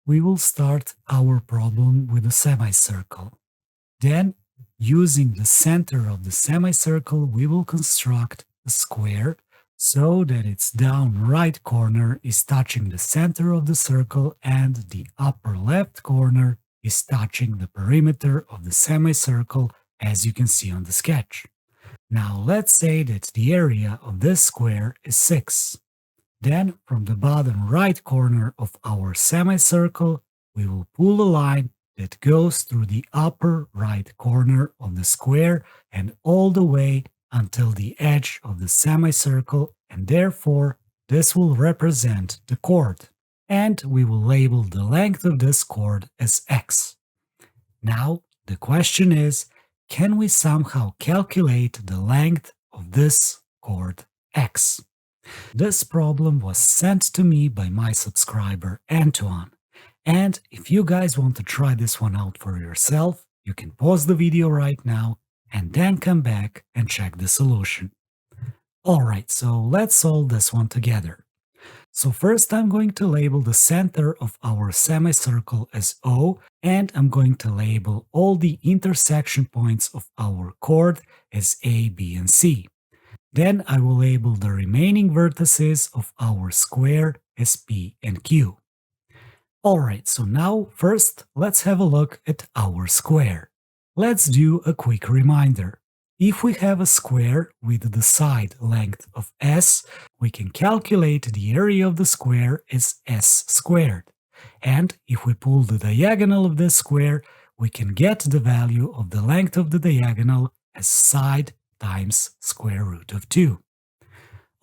we will start our problem with a semicircle. Then, using the center of the semicircle, we will construct a square so that its down right corner is touching the center of the circle and the upper left corner is touching the perimeter of the semicircle, as you can see on the sketch. Now let's say that the area of this square is 6. Then, from the bottom right corner of our semicircle, we will pull a line that goes through the upper right corner of the square and all the way until the edge of the semicircle, and therefore this will represent the chord. And we will label the length of this chord as x. Now, the question is, can we somehow calculate the length of this chord x? This problem was sent to me by my subscriber Antoine, and if you guys want to try this one out for yourself, you can pause the video right now and then come back and check the solution. Alright, so let's solve this one together. So first I'm going to label the center of our semicircle as O, and I'm going to label all the intersection points of our chord as A, B, and C. Then I will label the remaining vertices of our square as P and Q. Alright, so now first let's have a look at our square. Let's do a quick reminder. If we have a square with the side length of s, we can calculate the area of the square as s squared. And if we pull the diagonal of this square, we can get the value of the length of the diagonal as side times square root of 2.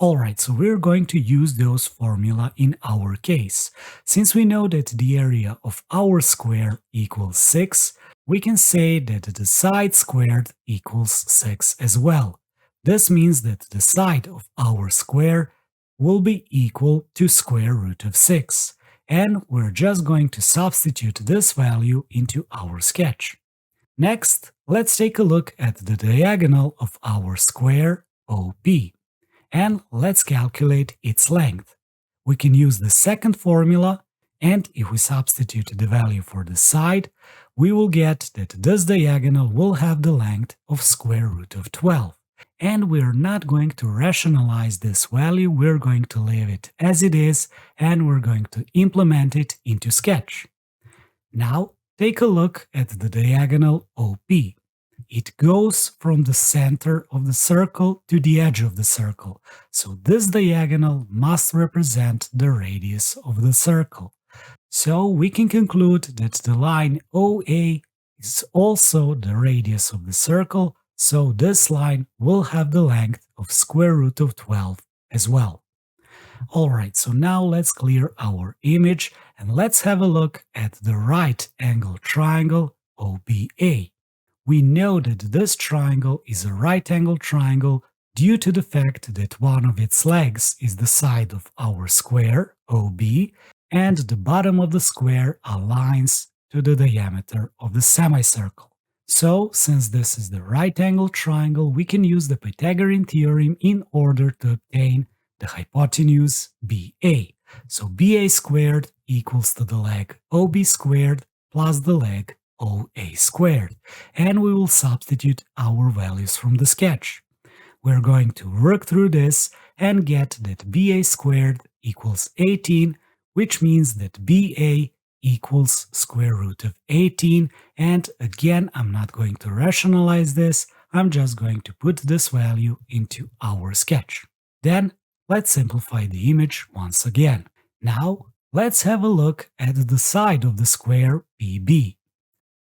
Alright, so we're going to use those formula in our case. Since we know that the area of our square equals 6, we can say that the side squared equals 6 as well. This means that the side of our square will be equal to square root of 6. And we're just going to substitute this value into our sketch. Next, let's take a look at the diagonal of our square OP, and let's calculate its length. We can use the second formula, and if we substitute the value for the side, we will get that this diagonal will have the length of square root of 12. And we're not going to rationalize this value, we're going to leave it as it is, and we're going to implement it into sketch. Now, take a look at the diagonal OP. It goes from the center of the circle to the edge of the circle, so this diagonal must represent the radius of the circle. So we can conclude that the line OA is also the radius of the circle, so this line will have the length of square root of 12 as well. Alright, so now let's clear our image and let's have a look at the right angle triangle OBA. We know that this triangle is a right angle triangle due to the fact that one of its legs is the side of our square OB and the bottom of the square aligns to the diameter of the semicircle. So, since this is the right angle triangle, we can use the Pythagorean theorem in order to obtain the hypotenuse BA. So BA squared equals to the leg OB squared plus the leg OA squared. And we will substitute our values from the sketch. We're going to work through this and get that BA squared equals 18, which means that BA equals square root of 18. And again, I'm not going to rationalize this, I'm just going to put this value into our sketch. Then, let's simplify the image once again. Now, let's have a look at the side of the square PB.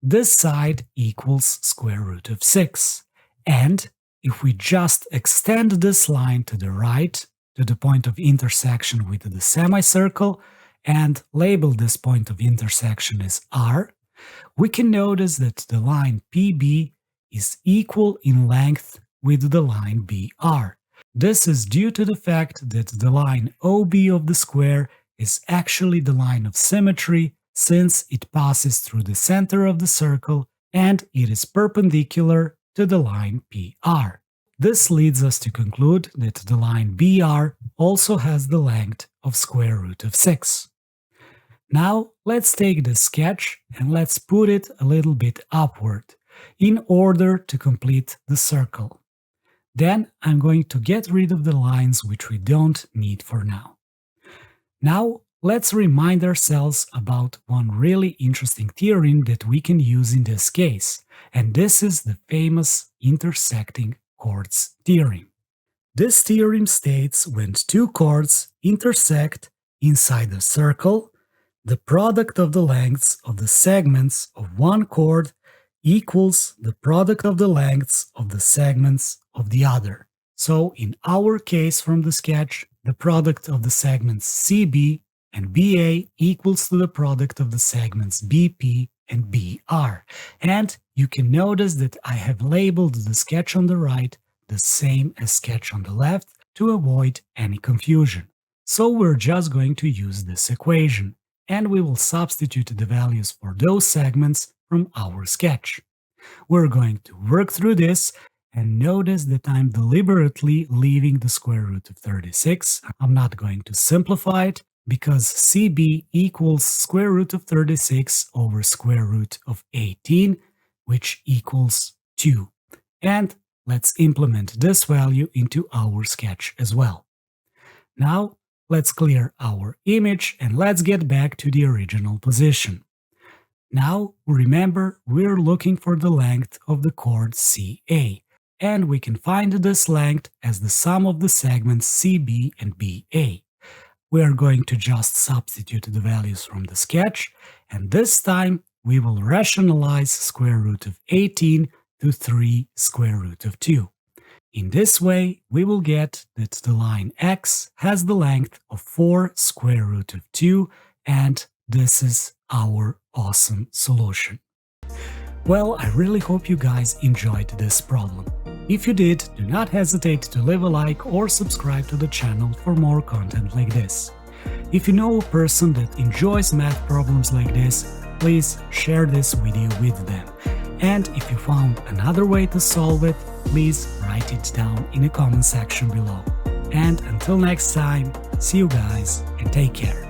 This side equals square root of 6. And if we just extend this line to the right, to the point of intersection with the semicircle, and label this point of intersection as R, we can notice that the line PB is equal in length with the line BR. This is due to the fact that the line OB of the square is actually the line of symmetry since it passes through the center of the circle and it is perpendicular to the line PR. This leads us to conclude that the line BR also has the length of square root of 6. Now let's take the sketch and let's put it a little bit upward in order to complete the circle. Then I'm going to get rid of the lines which we don't need for now. Now let's remind ourselves about one really interesting theorem that we can use in this case, and this is the famous intersecting chords theorem. This theorem states when two chords intersect inside a circle, the product of the lengths of the segments of one chord equals the product of the lengths of the segments of the other. So in our case from the sketch, the product of the segments CB and BA equals to the product of the segments BP and BR. And you can notice that I have labeled the sketch on the right the same as sketch on the left to avoid any confusion. So we're just going to use this equation, and we will substitute the values for those segments from our sketch. We're going to work through this, and notice that I'm deliberately leaving the square root of 36. I'm not going to simplify it, because CB equals square root of 36 over square root of 18, which equals 2. And let's implement this value into our sketch as well. Now, let's clear our image and let's get back to the original position. Now, remember, we're looking for the length of the chord CA, and we can find this length as the sum of the segments CB and BA. We are going to just substitute the values from the sketch, and this time we will rationalize square root of 18 to 3 square root of 2. In this way, we will get that the line x has the length of 4 square root of 2, and this is our awesome solution. Well, I really hope you guys enjoyed this problem. If you did, do not hesitate to leave a like or subscribe to the channel for more content like this. If you know a person that enjoys math problems like this, please share this video with them. And if you found another way to solve it, please write it down in the comment section below. And until next time, see you guys and take care.